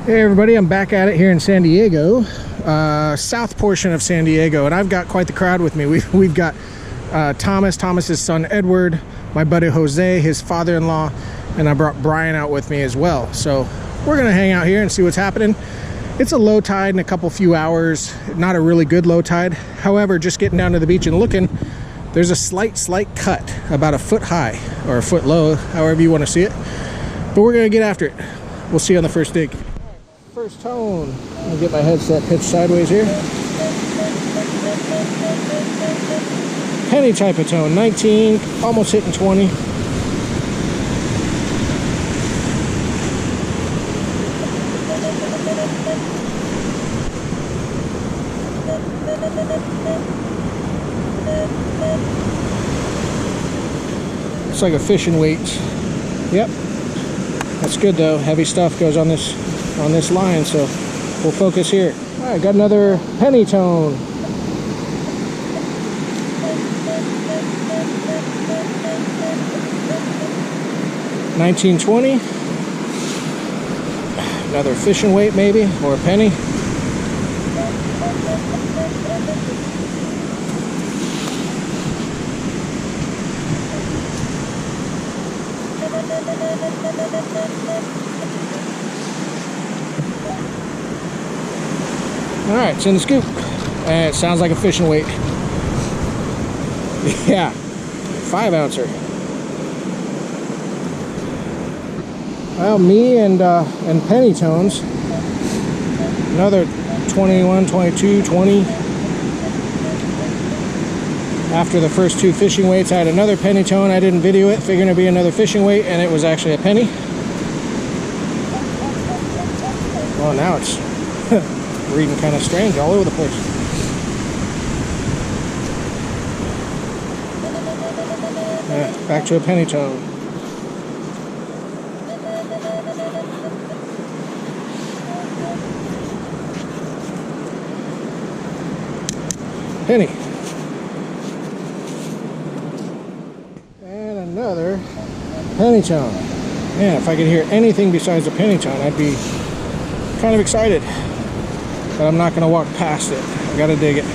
Hey everybody, I'm back at it here in San Diego, south portion of San Diego, and I've got quite the crowd with me. We've got Thomas's son Edward, my buddy Jose, his father-in-law, and I brought Brian out with me as well. So we're gonna hang out here and see what's happening. It's a low tide in a few hours, not a really good low tide. However, just getting down to the beach and looking, there's a slight cut, about a foot high or a foot low, however you want to see it. But we're gonna get after it. We'll see you on the first dig. First tone. I'll get my headset pitched sideways here. Penny type of tone, 19, almost hitting 20. It's like a fishing weight. Yep. That's good though. Heavy stuff goes on this line, so we'll focus here. All right, got another penny tone. $19.20. Another fishing weight maybe, or a penny. All right, it's in the scoop, and it sounds like a fishing weight. Yeah, 5 ouncer. Well, me and penny tones. Another 21, 22, 20. After the first 2 fishing weights, I had another penny tone. I didn't video it, figuring it'd be another fishing weight, and it was actually a penny. Well, now it's reading kind of strange all over the place. Back to a penny tone. Penny. And another penny tone. Man, if I could hear anything besides a penny tone, I'd be kind of excited. But I'm not going to walk past it. I got to dig it.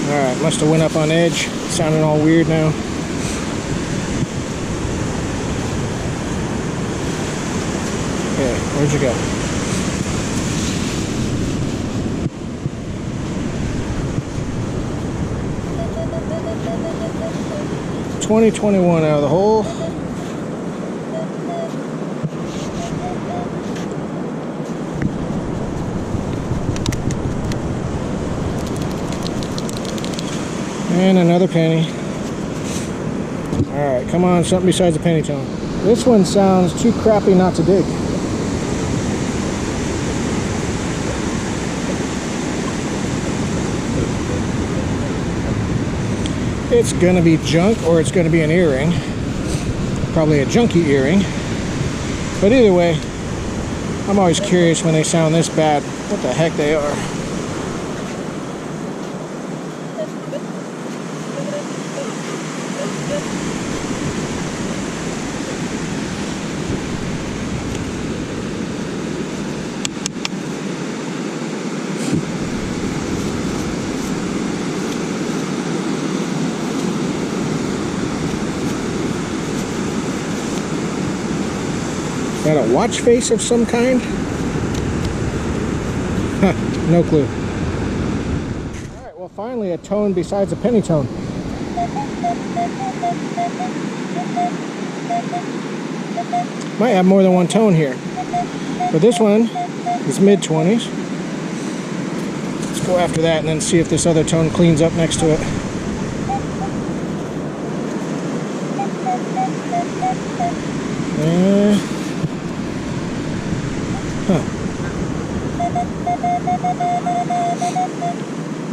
Alright, must have went up on edge. Sounding all weird now. Okay, where'd you go? $20.21 out of the hole. And another penny. Alright, come on, something besides a penny tone. This one sounds too crappy not to dig. It's gonna be junk, or it's gonna be an earring. Probably a junky earring. But either way, I'm always curious when they sound this bad, what the heck they are. Is that a watch face of some kind? Huh, no clue. Alright, well finally a tone besides a penny tone. Might have more than one tone here. But this one is mid-20s. Let's go after that and then see if this other tone cleans up next to it.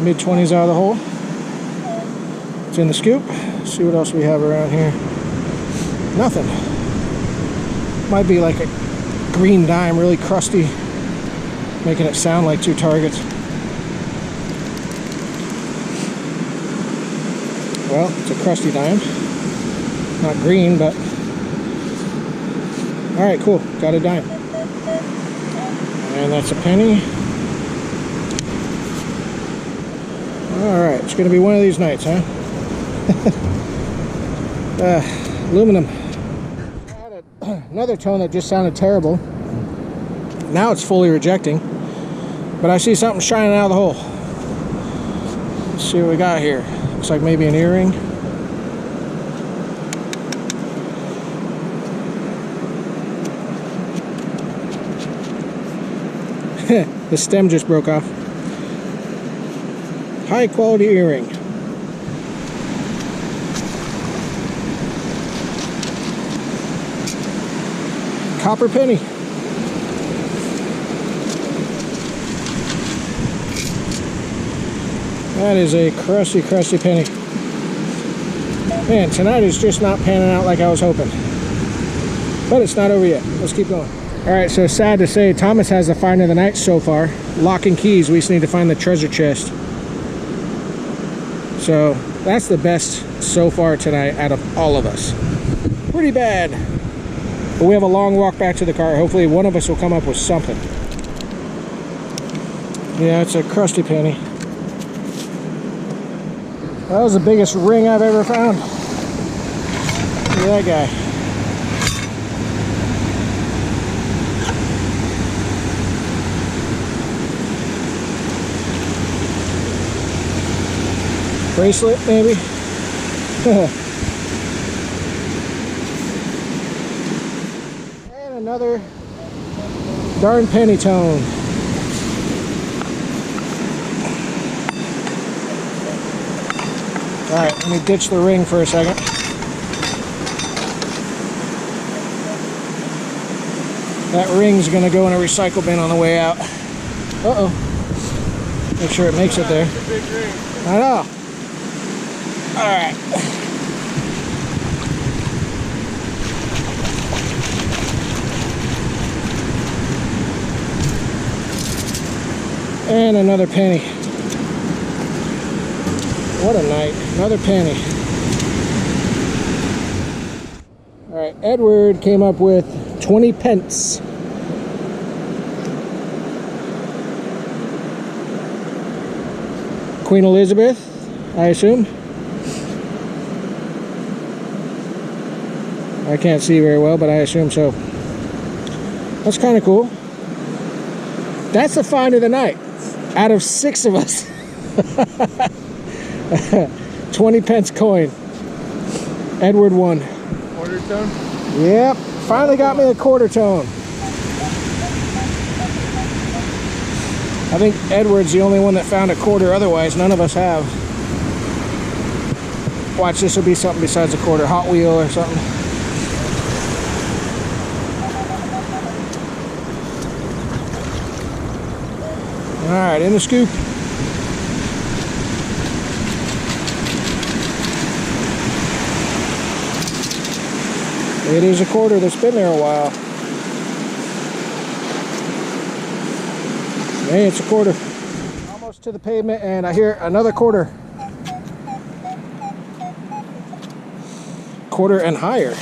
Mid-20s out of the hole. It's in the scoop. See what else we have around here. Nothing. Might be like a green dime, really crusty, making it sound like 2 targets. Well, it's a crusty dime. Not green, but... Alright, cool. Got a dime. And that's a penny. Alright, it's going to be one of these nights, huh? Aluminum. I had another tone that just sounded terrible. Now it's fully rejecting. But I see something shining out of the hole. Let's see what we got here. Looks like maybe an earring. The stem just broke off. High quality earring. Copper penny. That is a crusty, crusty penny. Man, tonight is just not panning out like I was hoping. But it's not over yet. Let's keep going. Alright, so sad to say, Thomas has the find of the night so far. Lock and keys. We just need to find the treasure chest. So, that's the best so far tonight out of all of us. Pretty bad. But we have a long walk back to the car. Hopefully one of us will come up with something. Yeah, it's a crusty penny. That was the biggest ring I've ever found. Look at that guy. Bracelet, maybe? And another darn penny tone. Alright, let me ditch the ring for a second. That ring's gonna go in a recycle bin on the way out. Uh-oh. Make sure it makes it there. I know. Alright. And another penny. What a night. Another penny. Alright, Edward came up with 20 pence. Queen Elizabeth, I assume. I can't see very well, but I assume so. That's kind of cool. That's the find of the night. Out of 6 of us. 20 pence coin. Edward won. Quarter tone? Yep. Finally got me a quarter tone. I think Edward's the only one that found a quarter, otherwise none of us have. Watch, this will be something besides a quarter. Hot Wheel or something. Alright, in the scoop. It is a quarter that's been there a while. Hey, it's a quarter. Almost to the pavement, and I hear another quarter. Quarter and higher.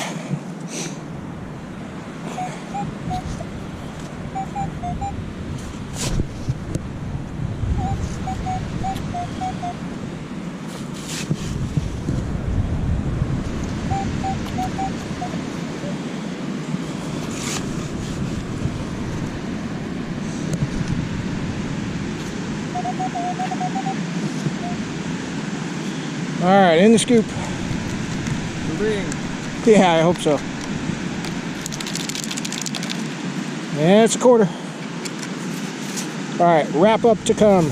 All right, in the scoop. The ring. Yeah, I hope so. Yeah, it's a quarter. All right, wrap up to come.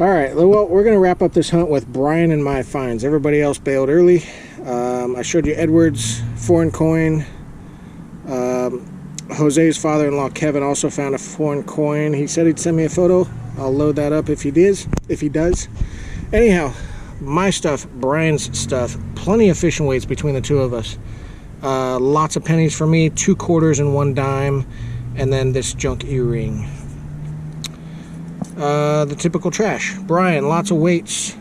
All right, well, we're gonna wrap up this hunt with Brian and my finds. Everybody else bailed early. I showed you Edward's foreign coin. Jose's father-in-law Kevin also found a foreign coin. He said he'd send me a photo. I'll load that up if he does. Anyhow, my stuff, Brian's stuff, plenty of fishing weights between the two of us. Lots of pennies for me, 2 quarters and 1 dime, and then this junk earring. The typical trash. Brian, lots of weights.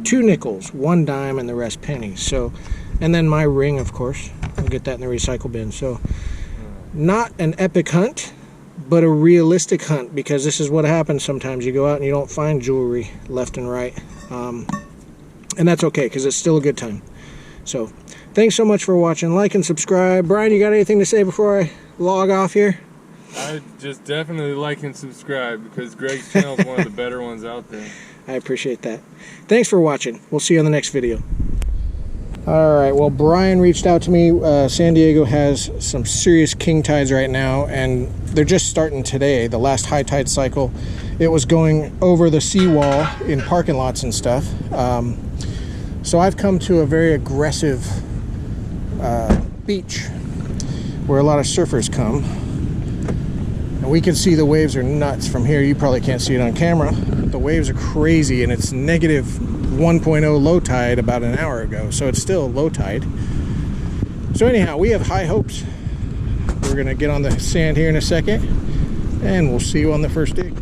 2 nickels, 1 dime, and the rest pennies. So, and then my ring, of course. I'll get that in the recycle bin. So, not an epic hunt, but a realistic hunt, because this is what happens sometimes. You go out and you don't find jewelry left and right. And that's okay, because it's still a good time. So, thanks so much for watching. Like and subscribe. Brian, you got anything to say before I log off here? I just definitely like and subscribe, because Greg's channel is one of the better ones out there. I appreciate that. Thanks for watching. We'll see you on the next video. Alright, well, Brian reached out to me. San Diego has some serious king tides right now, and they're just starting today. The last high tide cycle, it was going over the seawall in parking lots and stuff. So I've come to a very aggressive beach where a lot of surfers come. And we can see the waves are nuts from here. You probably can't see it on camera. The waves are crazy, and it's negative 1.0 low tide about an hour ago, so it's still low tide. So anyhow, we have high hopes. We're gonna get on the sand here in a second, and we'll see you on the first dig.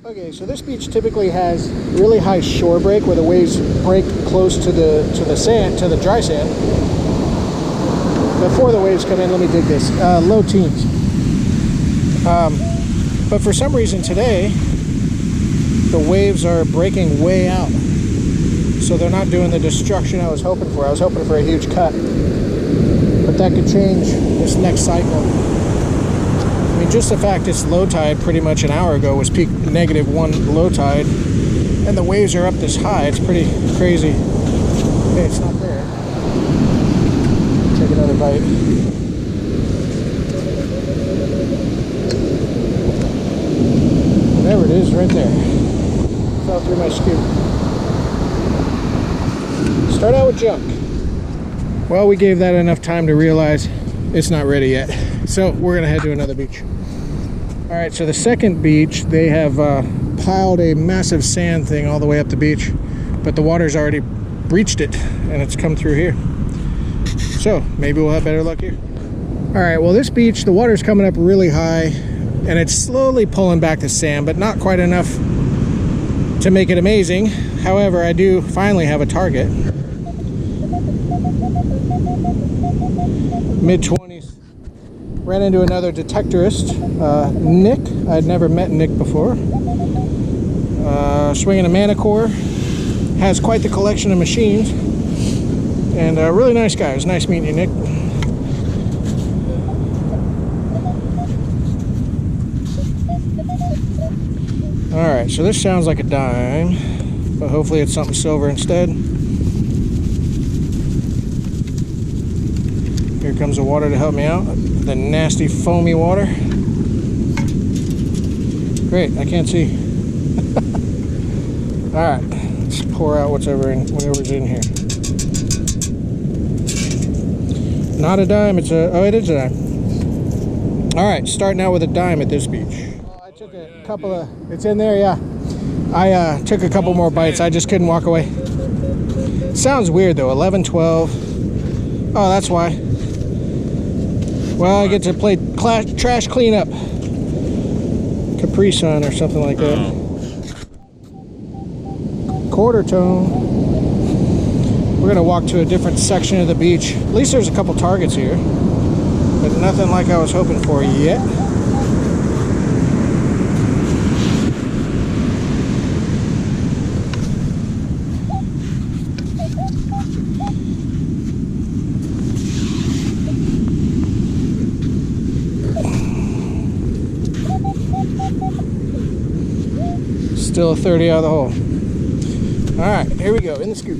Okay, so this beach typically has really high shore break, where the waves break close to the sand, to the dry sand. Before the waves come in, let me dig this. Low teens. But for some reason today, the waves are breaking way out. So they're not doing the destruction I was hoping for. I was hoping for a huge cut. But that could change this next cycle. I mean, just the fact it's low tide pretty much an hour ago was peak -1 low tide. And the waves are up this high. It's pretty crazy. Okay, it's not there. Take another bite. There it is, right there. Fell through my scoop. Start out with junk. Well, we gave that enough time to realize it's not ready yet. So we're gonna head to another beach. All right, so the second beach, they have piled a massive sand thing all the way up the beach, but the water's already breached it and it's come through here. So maybe we'll have better luck here. All right, well, this beach, the water's coming up really high, and it's slowly pulling back the sand, but not quite enough to make it amazing. However, I do finally have a target. Mid-20s. Ran into another detectorist, Nick. I'd never met Nick before. Swinging a Manicore. Has quite the collection of machines. And a really nice guy. It was nice meeting you, Nick. Alright, so this sounds like a dime, but hopefully it's something silver instead. Here comes the water to help me out. The nasty foamy water. Great, I can't see. Alright, let's pour out whatever's in here. Not a dime, it's a, oh, it is a dime. Alright, starting out with a dime at this beach. I took a couple of, it's in there, yeah. I took a couple more bites. I just couldn't walk away. Sounds weird though, 11, 12. Oh, that's why. Well, I get to play trash cleanup. Capri Sun or something like that. Quarter tone. We're gonna walk to a different section of the beach. At least there's a couple targets here, but nothing like I was hoping for yet. Still a 30 out of the hole. All right, here we go, in the scoop.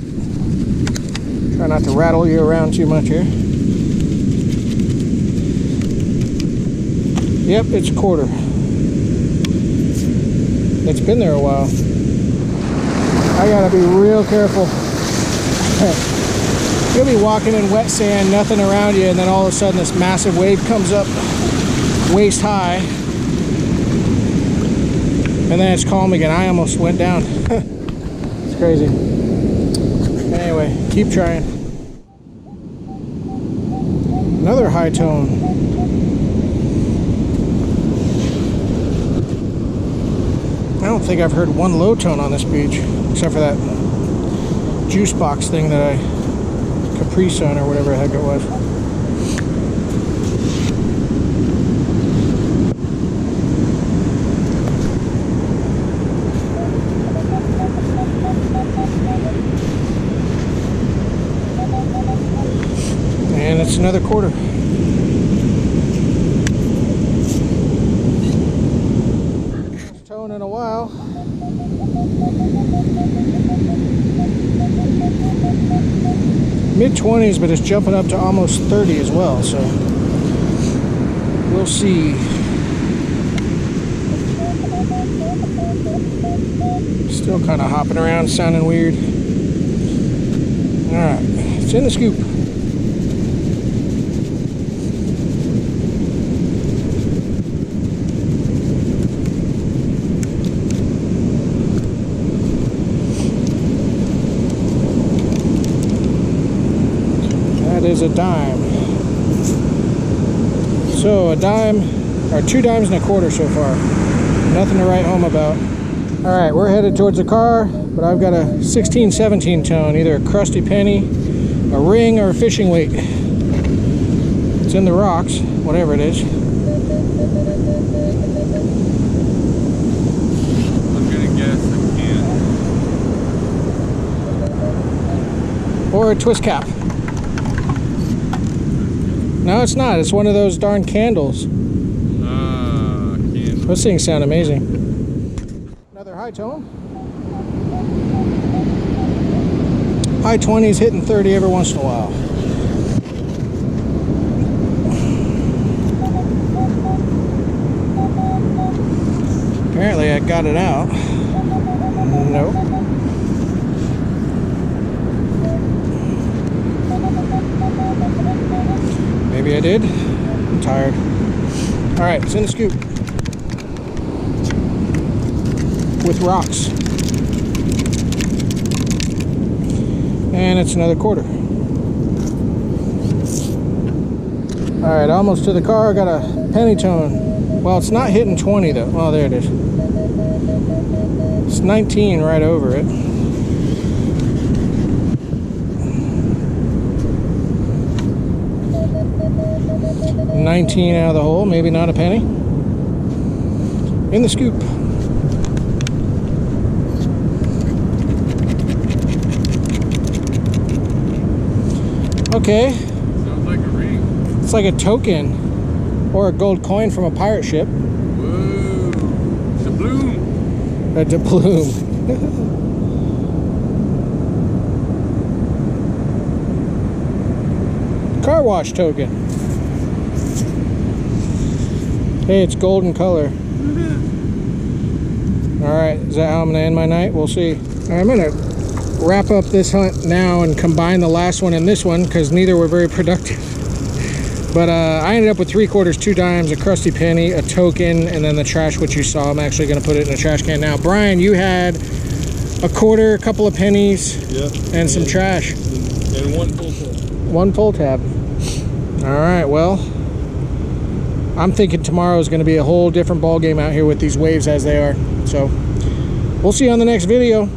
Try not to rattle you around too much here. Yep, it's a quarter. It's been there a while. I gotta be real careful. You'll be walking in wet sand, nothing around you, and then all of a sudden this massive wave comes up waist high. And then it's calm again. I almost went down. It's crazy. Anyway, keep trying. Another high tone. I don't think I've heard one low tone on this beach, except for that juice box thing that Capri Sun or whatever the heck it was. And it's another quarter. First tone in a while. Mid-20s, but it's jumping up to almost 30 as well, so we'll see. Still kind of hopping around, sounding weird. Alright, it's in the scoop. Is a dime. So a dime, or 2 dimes and a quarter so far. Nothing to write home about. All right, we're headed towards the car, but I've got a 16-17 tone, either a crusty penny, a ring, or a fishing weight. It's in the rocks, whatever it is. I'm gonna guess a can. Or a twist cap. No, it's not. It's one of those darn candles. Candle. Those things sound amazing. Another high tone. High 20s hitting 30 every once in a while. Apparently I got it out. Nope. Maybe I did. I'm tired. All right, it's in the scoop with rocks, and it's another quarter. All right, almost to the car. I got a penny tone. Well, it's not hitting 20 though. Oh, there it is. It's 19 right over it. 19 out of the hole, maybe not a penny. In the scoop. Okay. Sounds like a ring. It's like a token or a gold coin from a pirate ship. Whoa. Doubloon. A doubloon. Car wash token. Hey, it's golden color. Alright, is that how I'm going to end my night? We'll see. I'm going to wrap up this hunt now and combine the last one and this one because neither were very productive. But I ended up with 3 quarters, 2 dimes, a crusty penny, a token, and then the trash, which you saw. I'm actually going to put it in a trash can now. Brian, you had a quarter, a couple of pennies, yep, and some trash. And 1 pull tab. 1 pull tab. Alright, well, I'm thinking tomorrow is going to be a whole different ball game out here with these waves as they are. So we'll see you on the next video.